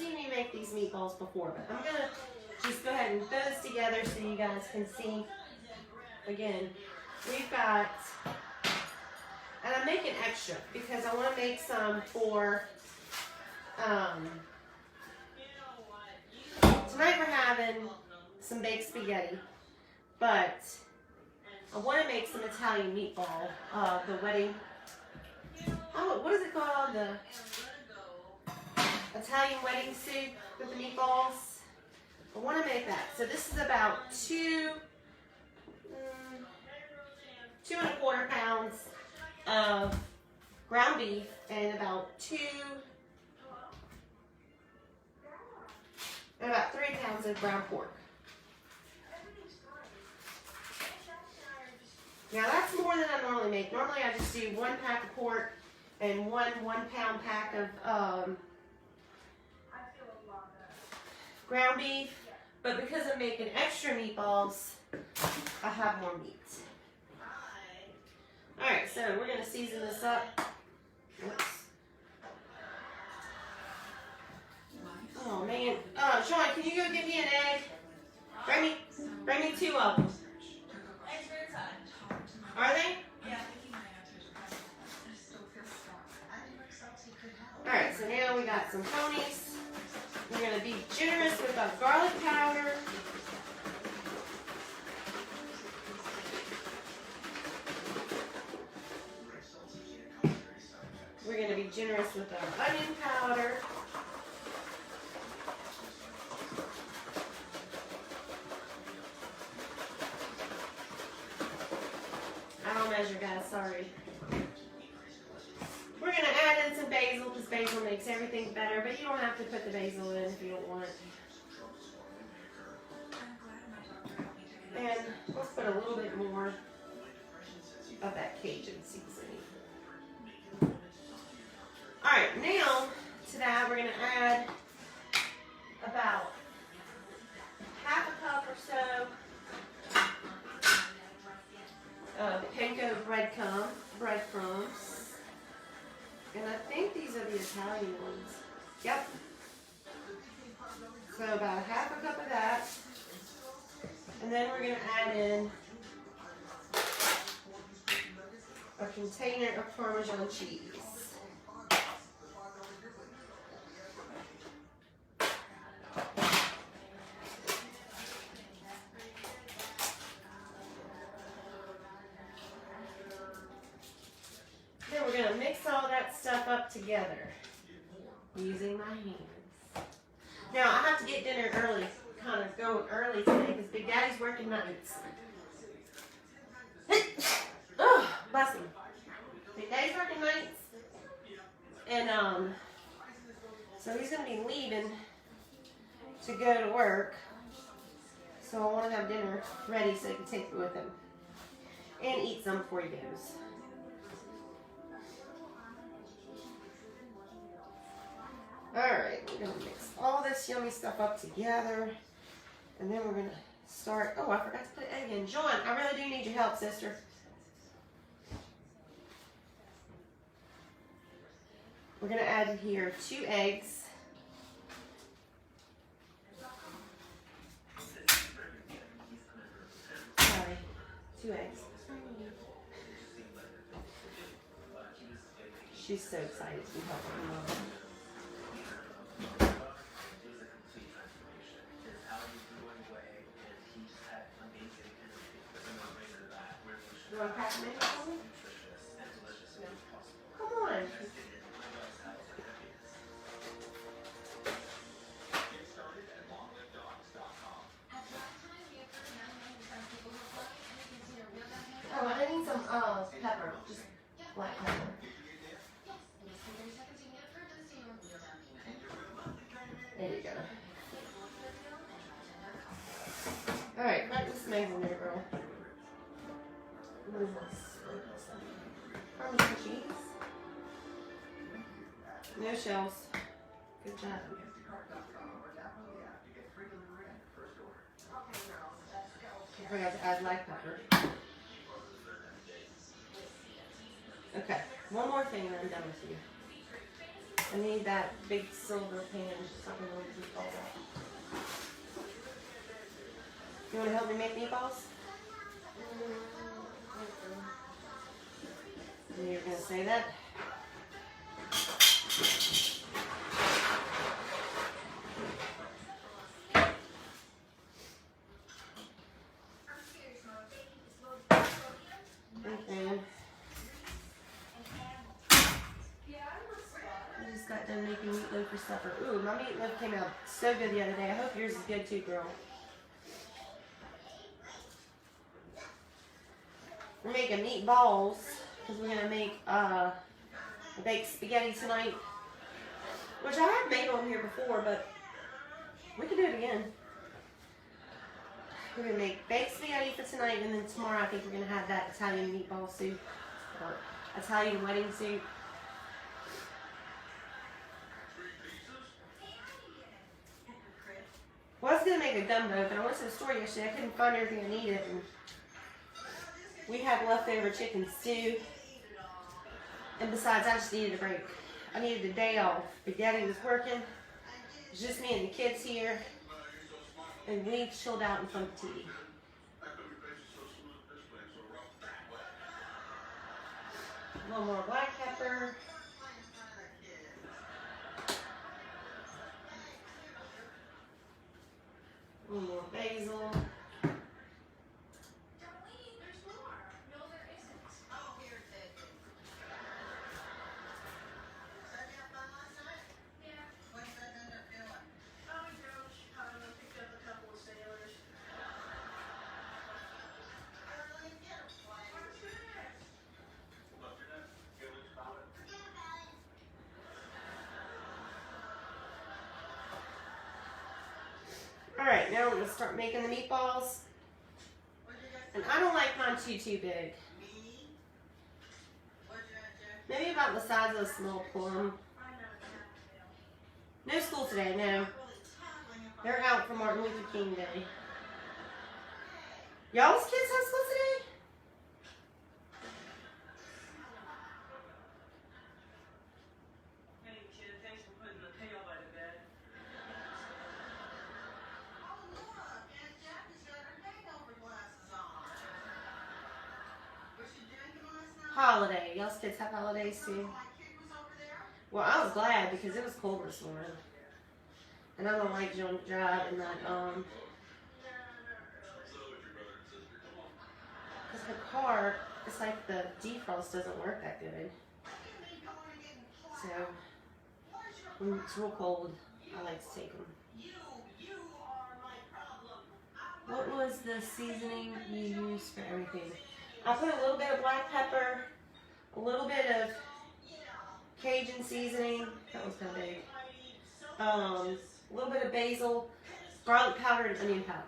seen me make these meatballs before, but I'm gonna just go ahead and throw this together so you guys can see. Again, we've got, and I'm making extra because I want to make some for, tonight we're having some baked spaghetti, but I want to make some Italian meatball, the wedding, what is it called? The Italian wedding soup with the meatballs. I want to make that. So this is about 2.25 pounds of ground beef and about 3 pounds of ground pork. Now that's more than I normally make. Normally I just do 1 pack of pork and one 1 pound pack of ground beef, but because I'm making extra meatballs, I have more meat. Alright, so we're going to season this up. Oops. Oh man. Sean, can you go get me an egg? Bring me 2 of them. Are they? Yeah. Alright, so now we got some ponies. We're going to be generous with our garlic powder. We're going to be generous with our onion powder. I don't measure, guys, sorry. We're going to add in some basil because basil makes everything better, but you don't have to put the basil in if you don't want. And let's put a little bit more of that Cajun seasoning. Alright, now to that we're going to add about 1/2 cup or so of panko breadcrumbs. And I think these are the Italian ones. Yep. So about 1/2 cup of that. And then we're going to add in a container of Parmesan cheese. Then we're going to mix all that stuff up together using my hands. Now I have to get dinner early, kind of go early today because Big Daddy's working nights. Oh, bless him. Big Daddy's working nights. And so he's going to be leaving to go to work. So I want to have dinner ready so he can take it with him. And eat some before he goes. Alright, we're going to mix all this yummy stuff up together. And then we're going to start. Oh, I forgot to put an egg in. John, I really do need your help, sister. We're going to add in here 2 eggs. Sorry, 2 eggs. She's so excited to be helping me. You want to pack them in for me? No. Come on. Oh, I need some pepper, just black pepper. There you go. Alright, crack this maple in there, girl. What is this? Parmesan cheese. No shells. Good job. I forgot to add black pepper. Okay, one more thing and I'm done with you. I need that big silver pan. So I can really do all that. You want to help me make meatballs? You're going to say that? Okay. I just got done making meatloaf for supper. Ooh, my meatloaf came out so good the other day. I hope yours is good too, girl. We're making meatballs because we're going to make a baked spaghetti tonight, which I have made on here before, but we can do it again. We're going to make baked spaghetti for tonight, and then tomorrow I think we're going to have that Italian meatball soup, or Italian wedding soup. Well, I was going to make a gumbo, but I went to the store yesterday. I couldn't find everything I needed, and we had leftover chicken stew. And besides, I just needed a break. I needed a day off. Big Daddy was working. It was just me and the kids here. And we chilled out in front of the TV. A little more black pepper. A little more basil. Alright, now we're going to start making the meatballs. And I don't like mine too big. Maybe about the size of a small plum. No school today, no. They're out for Martin Luther King Day. Y'all's kids have school today? Holiday. Y'all's kids have holidays too? Well, I was glad because it was cold this morning. And I don't like driving that, because her car, it's like the defrost doesn't work that good. So, when it's real cold, I like to take them. What was the seasoning you used for everything? I put a little bit of black pepper, a little bit of Cajun seasoning, that was kind of big, a little bit of basil, garlic powder, and onion powder.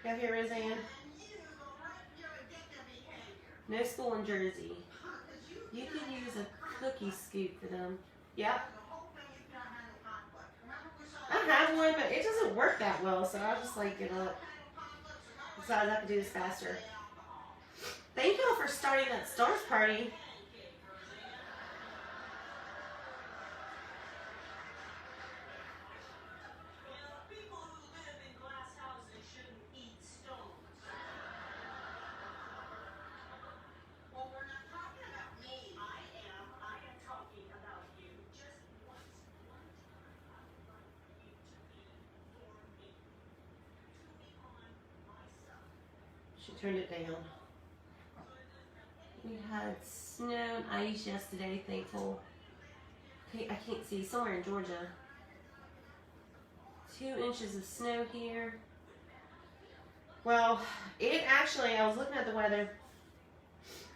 You have here, Roseanne? No school in Jersey. You can use a cookie scoop for them. Yep. I have one, but it doesn't work that well, so I'll just like give up. Besides, I can do this faster. Thank y'all for starting that Stars party. She turned it down. We had snow and ice yesterday, thankful. Okay, I can't see, somewhere in Georgia. 2 inches of snow here. Well, it actually, I was looking at the weather,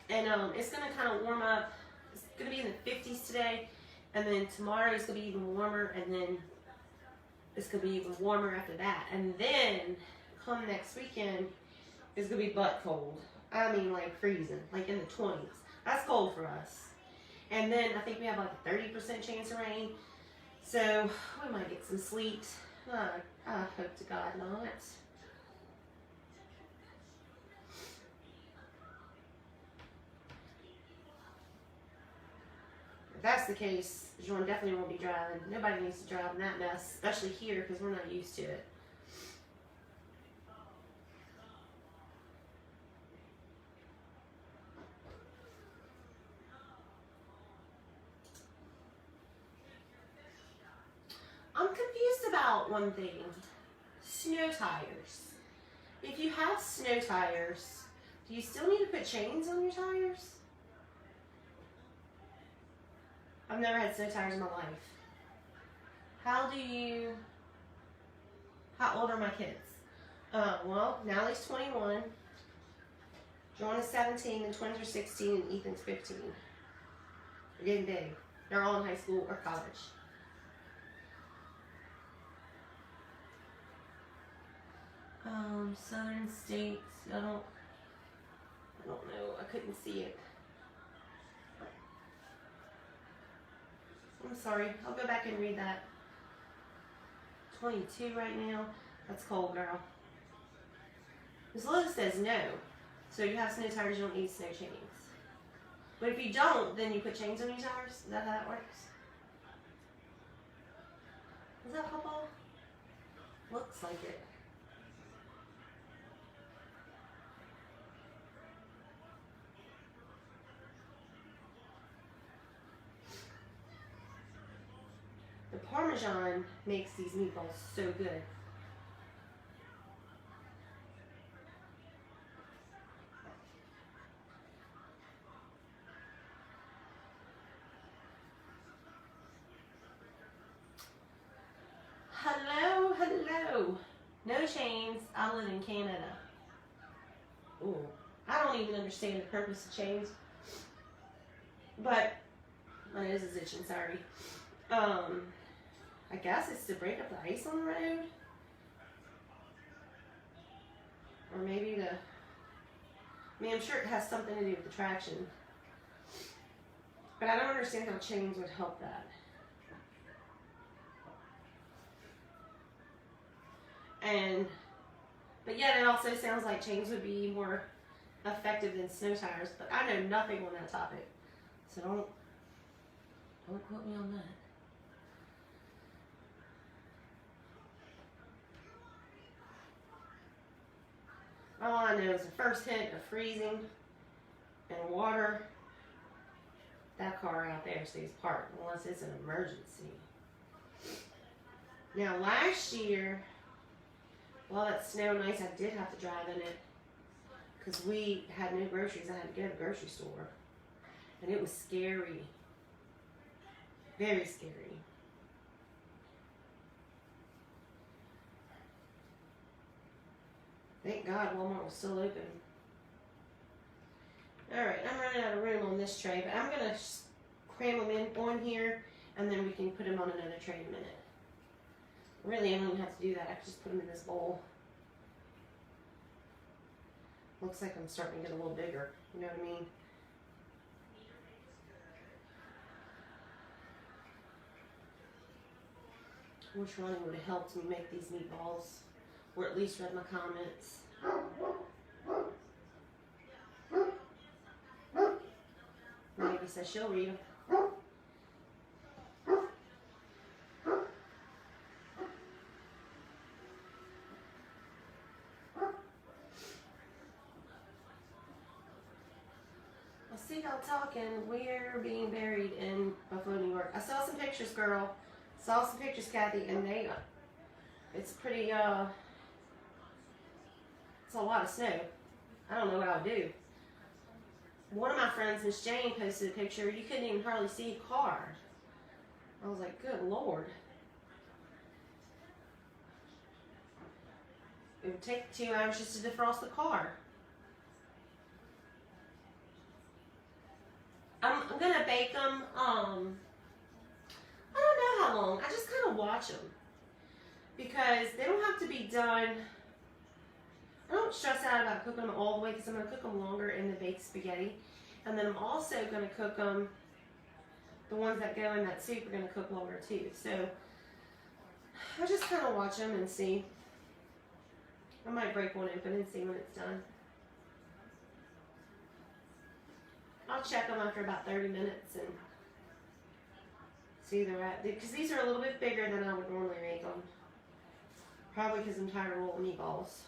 and it's going to kind of warm up. It's going to be in the 50s today, and then tomorrow it's going to be even warmer, and then it's going to be even warmer after that. And then, come next weekend, it's going to be butt cold. I mean, like freezing, like in the 20s. That's cold for us. And then I think we have like a 30% chance of rain. So we might get some sleet. I hope to God not. that's the case, John definitely won't be driving. Nobody needs to drive in that mess, especially here because we're not used to it. I'm confused about one thing. Snow tires. If you have snow tires, do you still need to put chains on your tires? I've never had snow tires in my life. How old are my kids? Well, Natalie's 21, John is 17, the twins are 16, and Ethan's 15. They're getting big. They're all in high school or college. Southern states, I don't know, I couldn't see it. I'm sorry, I'll go back and read that. 22 right now, that's cold, girl. This list says no, so you have snow tires, you don't need snow chains. But if you don't, then you put chains on your tires, is that how that works? Is that football? Looks like it. The Parmesan makes these meatballs so good. Hello, hello. No chains. I live in Canada. Ooh, I don't even understand the purpose of chains. But my nose is itching, sorry. I guess it's to break up the ice on the road. Or maybe I'm sure it has something to do with the traction. But I don't understand how chains would help that. But yet it also sounds like chains would be more effective than snow tires. But I know nothing on that topic. So don't quote me on that. All I know is the first hint of freezing and water, that car out there stays parked unless it's an emergency. Now last year, while that snowed and ice, I did have to drive in it because we had no groceries. I had to go to the grocery store. And it was scary. Very scary. Thank God Walmart was still open. Alright, I'm running out of room on this tray, but I'm going to cram them in on here, and then we can put them on another tray in a minute. Really, I don't even have to do that. I can just put them in this bowl. Looks like I'm starting to get a little bigger. You know what I mean? I wish Ronnie would have helped me make these meatballs, or at least read my comments. Maybe says she'll read them. See y'all talking. We're being buried in Buffalo, New York. I saw some pictures, girl. Saw some pictures, Kathy, and it's pretty, it's a lot of snow. I don't know what I'll do. One of my friends, Miss Jane, posted a picture. You couldn't even hardly see a car. I was like, good Lord. It would take 2 hours just to defrost the car. I'm gonna bake them, I don't know how long. I just kind of watch them because they don't have to be done. I don't stress out about cooking them all the way because I'm gonna cook them longer in the baked spaghetti, and then I'm also gonna cook them. The ones that go in that soup are gonna cook longer too. So I just kind of watch them and see. I might break one open and see when it's done. I'll check them after about 30 minutes and See, they're at, because these are a little bit bigger than I would normally make them. Probably because I'm tired of rolling meatballs.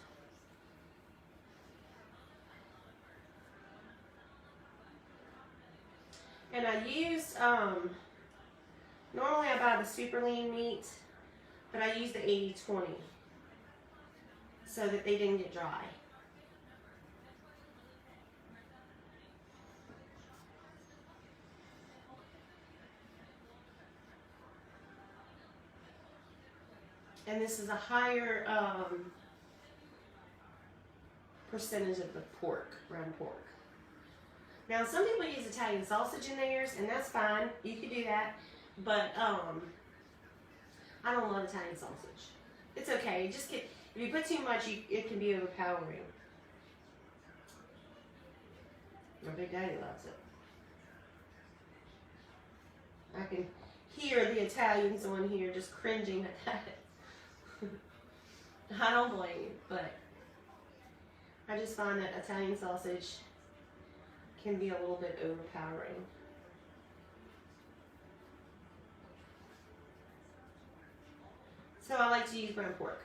And I used, normally I buy the super lean meat, but I used the 80-20 so that they didn't get dry. And this is a higher percentage of the pork, ground pork. Now, some people use Italian sausage in theirs, and that's fine. You can do that. But I don't love Italian sausage. It's okay. Just get, if you put too much, it can be overpowering. My Big Daddy loves it. I can hear the Italians on here just cringing at that. I don't blame you, but I just find that Italian sausage can be a little bit overpowering. So I like to use ground pork.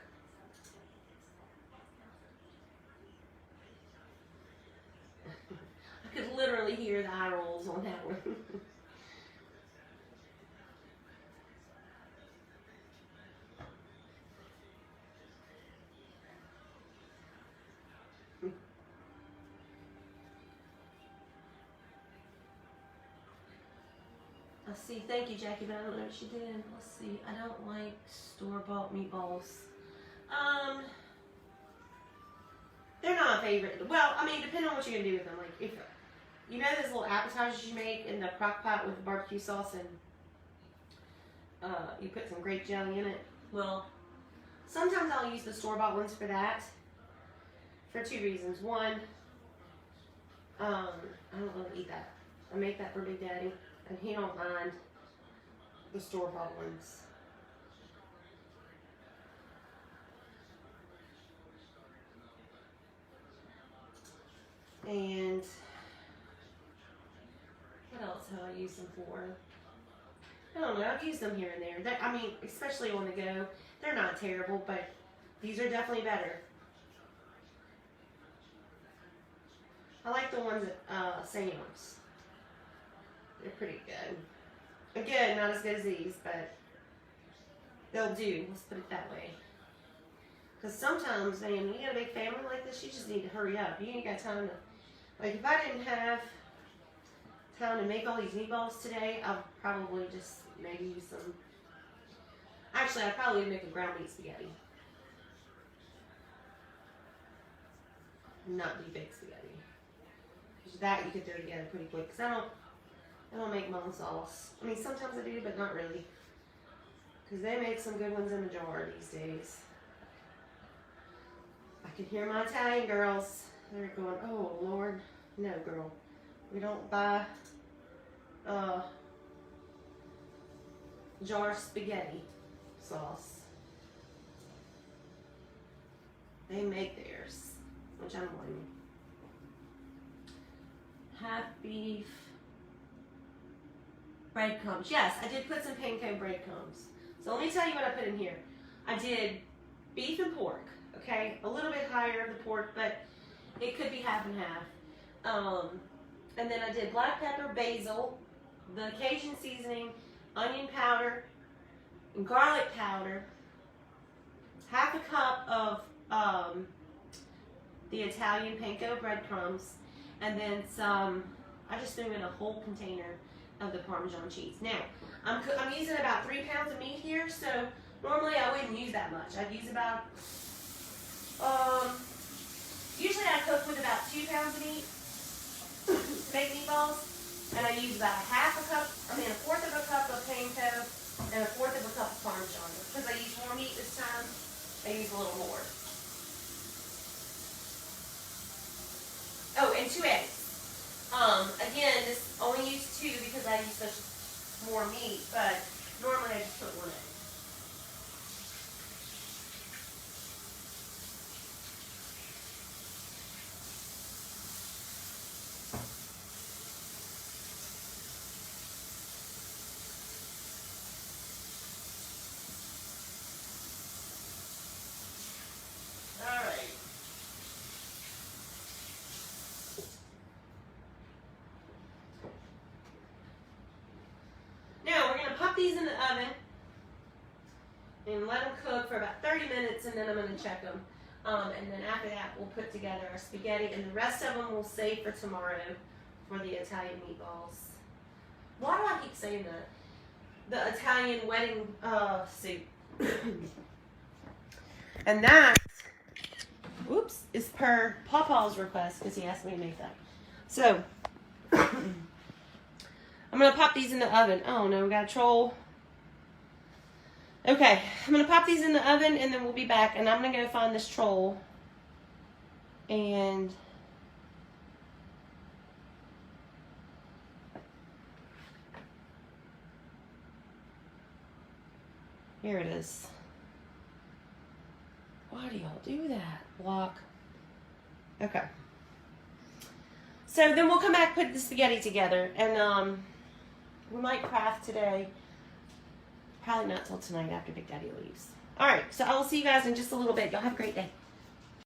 I could literally hear the eye rolls on that one. Let's see, thank you, Jackie, but I don't know what she did. Let's see, I don't like store-bought meatballs. They're not a favorite. Well, I mean, depending on what you're gonna do with them. Like, if you know those little appetizers you make in the crock pot with the barbecue sauce and you put some grape jelly in it. Well, sometimes I'll use the store-bought ones for that. For two reasons. One, I don't want to eat that. I make that for Big Daddy, and he don't mind the store-bought ones. And what else have I used them for? I don't know. I've used them here and there. I mean, especially on the go. They're not terrible, but these are definitely better. I like the ones at Sam's. They're pretty good. Again, not as good as these, but they'll do. Let's put it that way. Because sometimes, man, when you got a big family like this, you just need to hurry up. You ain't got time to... Like, if I didn't have time to make all these meatballs today, I'll probably just maybe use some... Actually, I'd probably make a ground meat spaghetti. Not do baked spaghetti. Because that you can throw together pretty quick. Because I don't make my own sauce. I mean, sometimes I do, but not really. Because they make some good ones in a jar these days. I can hear my Italian girls. They're going, oh, Lord. No, girl. We don't buy jar spaghetti sauce. They make theirs, which I don't blame. Half beef breadcrumbs. Yes, I did put some panko breadcrumbs. So let me tell you what I put in here. I did beef and pork. Okay, a little bit higher of the pork, but it could be half and half. And then I did black pepper, basil, the Cajun seasoning, onion powder, and garlic powder, half a cup of the Italian panko breadcrumbs, and then some, I just threw in a whole container of the Parmesan cheese. Now, I'm using about 3 pounds of meat here, so normally I wouldn't use that much. I'd use about, usually I cook with about 2 pounds of meat to make meatballs, and I use about a fourth of a cup of panko and a fourth of a cup of Parmesan. Because I use more meat this time, I use a little more. Oh, and 2 eggs. Again, this only used 2 because I use such more meat, but normally I just put 1 egg. these in the oven and let them cook for about 30 minutes, and then I'm going to check them. And then after that, we'll put together our spaghetti, and the rest of them we'll save for tomorrow for the Italian meatballs. Why do I keep saying that? The Italian wedding soup. And that, oops, is per Pawpaw's request because he asked me to make that. So, I'm going to pop these in the oven. Oh no, we got a troll. Okay, I'm going to pop these in the oven and then we'll be back. And I'm going to go find this troll. And here it is. Why do y'all do that? Block. Okay. So then we'll come back, put the spaghetti together, and we might craft today. Probably not till tonight after Big Daddy leaves. All right, so I will see you guys in just a little bit. Y'all have a great day.